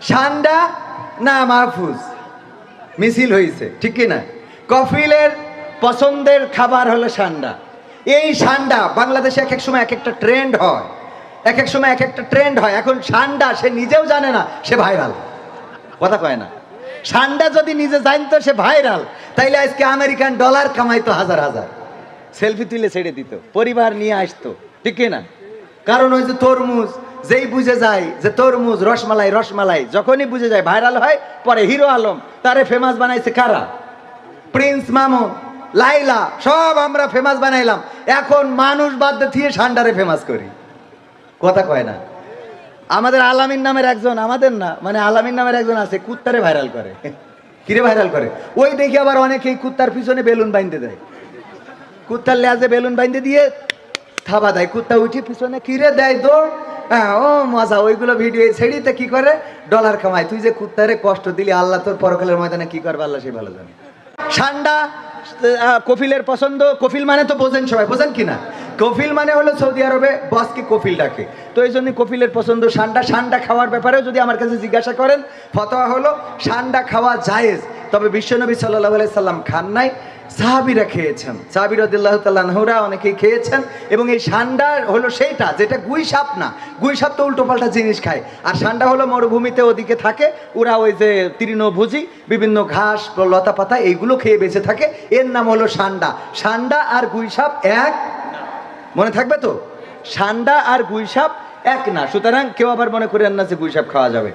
ঠান্ডা না মাহফুজ মিছিল হয়েছে ঠিক কি না? কফিলের পছন্দের খাবার হলো সান্ডা। এই সান্ডা বাংলাদেশে এক এক সময় এক একটা ট্রেন্ড হয়, এক এক সময় এক একটা ট্রেন্ড হয়। এখন সান্ডা সে নিজেও জানে না সে ভাইরাল, কথা কয় না। সান্ডা যদি নিজে জানতো সে ভাইরাল, তাইলে আজকে আমেরিকান ডলার কামাইতো হাজার হাজার, সেলফি তুলে ছেড়ে দিত, পরিবার নিয়ে আসতো ঠিক কি না? কারণ ওই যে তরমুজ, যেই বুঝে যায় যে তরমুজ রসমালাই রসমালাই, যখনই বুঝে যায় ভাইরাল হয়, পরে হিরো আলম তারে ফেমাস বানাইছে কারা? প্রিন্স মামুন, লাইলা, সব আমরা ফেমাস বানাইলাম। এখন মানুষ বাদ দিয়ে সান্ডারে ফেমাস করি, কথা কয় না। আমাদের আলামিন নামের একজন, আমাদের না মানে আলামিন নামের একজন আছে, কুত্তারে ভাইরাল করে। কিরে ভাইরাল করে? ওই দেখি আবার অনেকেই কুত্তার পিছনে বেলুন বাইন্ধে দেয়, কুত্তার লেজে বেলুন বাইন্ধে দিয়ে থাবা দেয়, কুত্তা উঠে পিছনে কিরে দেয় দৌড়। হ্যাঁ, ও মজা। ওইগুলো ভিডিও ছেড়িতে কি করে? ডলার কামায়। তুই যে কুত্তারে কষ্ট দিলি, আল্লাহ তোর পরকালের ময়দানে কি করবে আল্লাহ সেই ভালো জানে। সান্ডা কফিলের পছন্দ। কফিল মানে তো বোঝেন সবাই, বোঝেন কিনা? কফিল মানে হলো সৌদি আরবে বসকে কফিল ডাকে, তো এই জন্য কফিলের পছন্দ সান্ডা। সান্ডা খাওয়ার ব্যাপারেও যদি আমার কাছে জিজ্ঞাসা করেন, ফতোয়া হলো সান্ডা খাওয়া জায়েজ, তবে বিশ্বনবী সাল্লাল্লাহু আলাইহি সাল্লাম খান নাই, সাহাবীরা খেয়েছেন, সাহাবী রাদিয়াল্লাহু তাআলা আনহুরা অনেকেই খেয়েছেন। এবং এই সান্ডা হলো সেইটা যেটা গুই সাপ না, গুই সাপ তো উল্টো পাল্টা জিনিস খায়, আর সান্ডা হলো মরুভূমিতে ওদিকে থাকে, ওরা ওই যে তৃণভোজী, বিভিন্ন ঘাস লতা পাতা এইগুলো খেয়ে বেঁচে থাকে, এর নাম হলো সান্ডা। সান্ডা আর গুই সাপ এক, মনে থাকবে তো? সান্ডা আর গুই সাপ এক না, সুতরাং কেউ আবার মনে করেন না যে গুই সাপ খাওয়া যাবে।